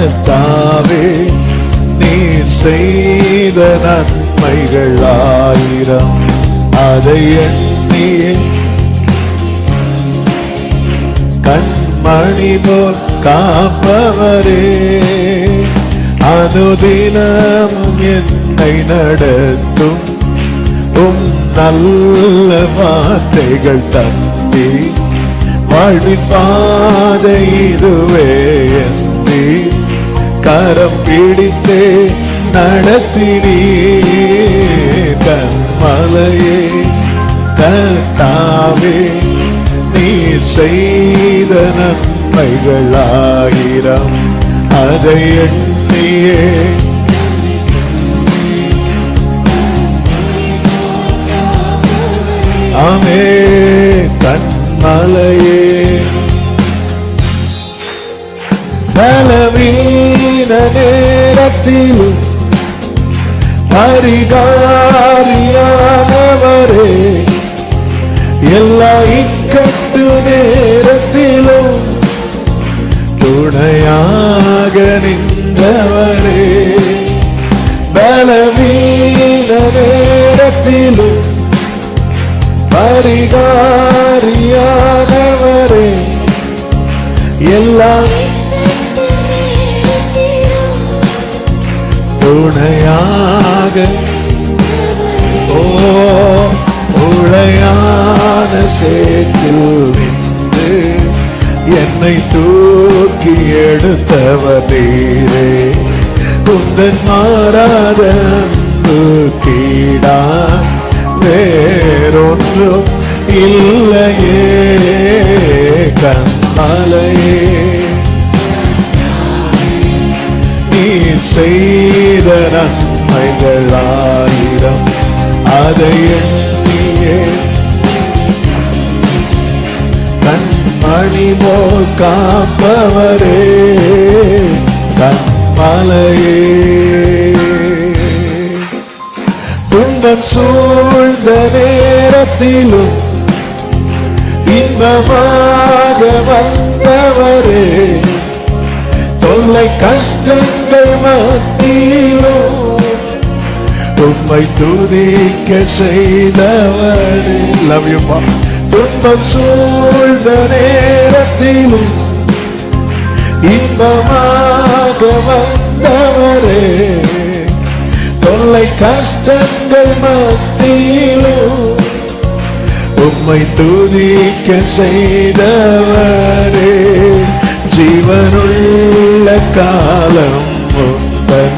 கர்த்தாவே நீர் செய்த நன்மைகள் ஆயிரம், அதை எண்ணியே கண்மணி போல் காப்பவரே, அனுதினமும் என்னை நடத்தும் உம் நல்ல வார்த்தைகள் தம்பி, வாழ்வின் பாதை இதுவே என்று கரம் பிடித்தே நடத்தினீ. கண்மலையே கர்த்தாவே நீர் செய்த நன்மைகள் ஆயிரம், அதை எண்ணியே ஆமே. கண்மலையே பலவீன நேரத்திலும் பரிகாரியானவரே, எல்லா இக்கட்டு நேரத்திலும் துணையாக நின்றவரே, பலவீன நேரத்திலும் பரிகாரியானவரே, எல்லா துணையாக உளையான சேற்றில் நின்று என்னை தூக்கி எடுத்தவர் நீரே, உந்தன் மாறாத அன்பு கீடா வேறொன்றும் இல்லையே. கண்மலையே நீர் செய்த நன்மைகள் ஆயிரம், அதை எண்ணியே கண்மணி போல் காப்பவரே. கண்மலையே துன்பம் சூழ்ந்த நேரத்திலும் இன்பமாக வந்தவரே, தொல்லை கஷ்டங்கள் மத்தியிலும் உம்மை துதிக்க செய்தவரே. லவ் யூ மா. துன்பம் சூழ்ந்த நேரத்திலும் இன்பமாக வந்தவரே, தொல்லை கஷ்டங்கள் மத்தியிலும் உம்மை துதிக்க செய்தவரே, ஜீவனுள்ள காலம் உந்தன்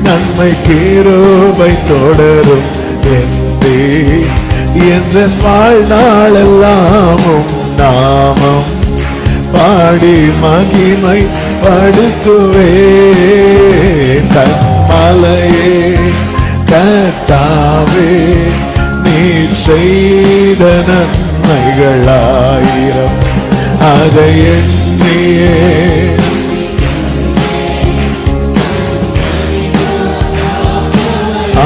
நன்மை கிருபை தொடரும் என்றே, எந்த வாழ்நாளெல்லாமும் நாமம் பாடி மகிமை படுத்துவே. கண்மலையே கர்த்தாவே நீர் செய்த நன்மைகள் ஆயிரம், அதை எண்ணியே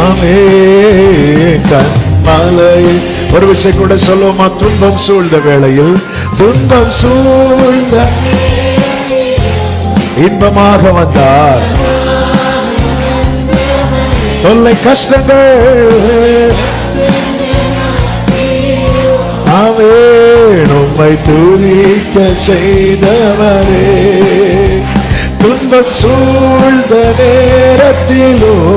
ஆமே. கண்மலையே ஒரு விஷயம் கூட சொல்லுவோமா? துன்பம் சூழ்ந்த வேளையில், துன்பம் சூழ்ந்த இன்பமாக வந்தார், தொல்லை கஷ்டங்கள் ஆமென் உம்மை துதிக்க செய்தவரே, துன்பம் சூழ்ந்த நேரத்திலும்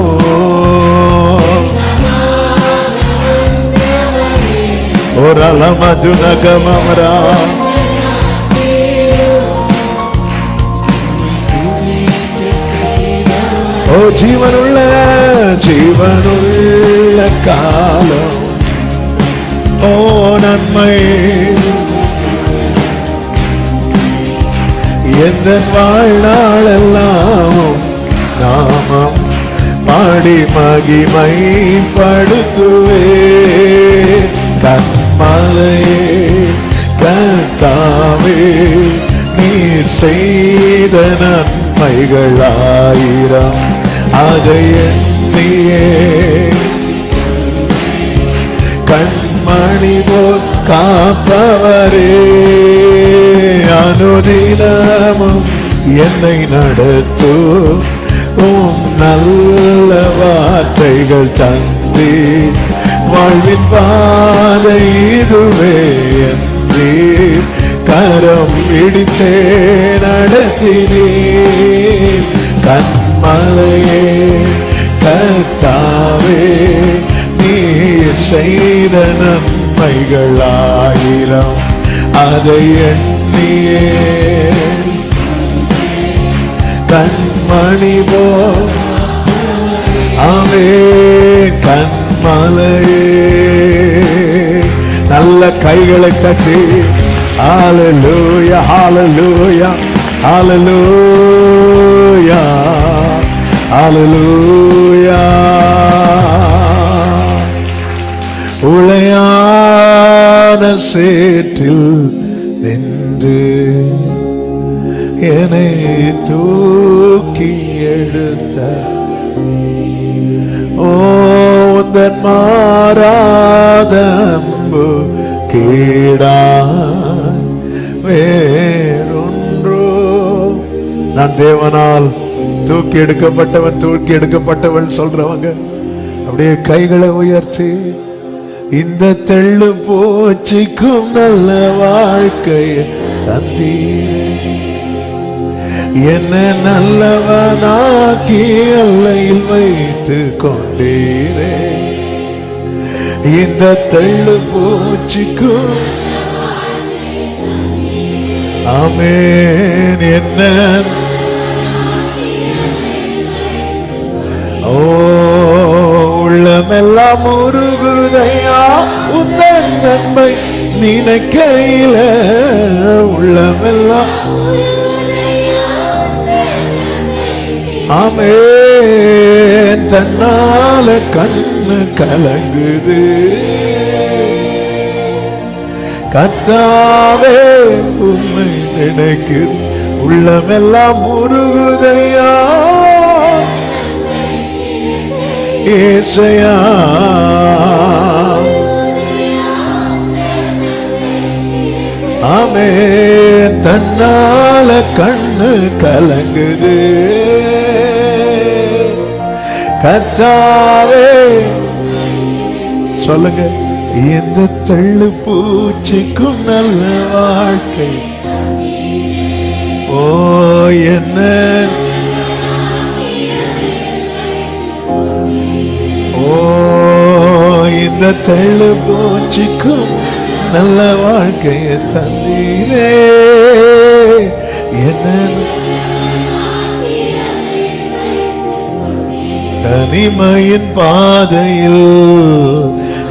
ஒரலமதுனகமரா ஓ ஜீவனுள்ள காலம் ஓ நன்மை எந்த வாழ்நாளெல்லாம் நாமம் பாடி மகிமை படுத்துவே. கண்மலையே கர்த்தாவே நீர் செய்த நன்மைகள் ஆயிரம், அதை எண்ணியே கண்மணி போல் காப்பவரே, அனுதினமும் என்னை நடத்தும் உம் நல்ல வார்த்தைகள் தந்தீர். வாழ்வின் பாதை இதுவே என்றீர். கரம் பிடித்தே நடத்தினீர். கண்மலையே கர்த்தாவே, நீர் செய்த நன்மைகள் ஆயிரம், அதை எண்ணியே கண்மணி போல். ஆமென். கண்மலையே, நல்ல கைகளை தட்டி ஹல்லேலூயா ஹல்லேலூயா ஹல்லேலூயா ஹல்லேலூயா. உளையான சேற்றில் நின்று என்னை தூக்கி எடுத்த உந்தன் மாறாத அன்பு கீடாய் வேறொன்றோ. நான் தேவனால் தூக்கி எடுக்கப்பட்டவன், தூக்கி எடுக்கப்பட்டவன் சொல்றவங்க அப்படியே கைகளை உயர்த்தி, இந்த தெள்ளு பூச்சிக்கும் நல்ல வாழ்க்கையை தந்தீரே, என்ன நல்லவனாக்கி எல்லையில் வைத்து கொண்டீரே. இந்த தெள்ளு பூச்சிக்கும் ஆமென். என்ன உள்ளமெல்லாம் உருகுதையா உந்தன் நன்மை நினைக்கையில. உள்ளமெல்லாம் ஆமென். தன்னால கண்ணு கலங்குது. கர்த்தாவே உம்மை நினைக்குது. உள்ளமெல்லாம் உருகுதையா ஏசையா. ஆமென். தன்னால கண்ணு கலங்குது. கர்த்தாவே சொல்லுங்க, இந்த தள்ளு பூச்சிக்கும் நல்ல வாழ்க்கை. ஓ என்ன இந்த தள்ளு பூச்சிக்கும் நல்ல வாழ்க்கையை தந்தீரே. என்ன தனிமையின் பாதையில்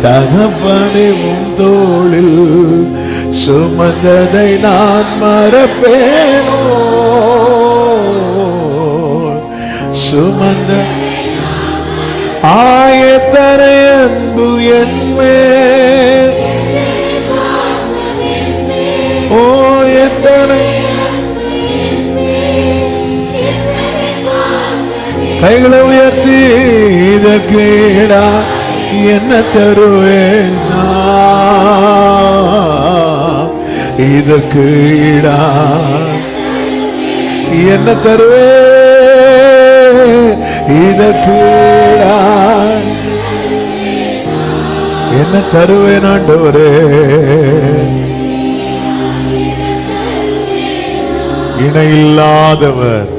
தகப்பனே உன் தோளில் சுமந்ததை நான் மறப்பேனோ. சுமந்த ஆயத்தனை அன்பு என்மேல். ஓ எத்தனை கைகளை உயர்த்தி, இதற்கீடா என்ன தருவேன், இதற்கு ஈடா என்ன தருவேன், இதற்கு ஈடா என்ன தருவேன் ஆண்டவரே. இணையில்லாதவர்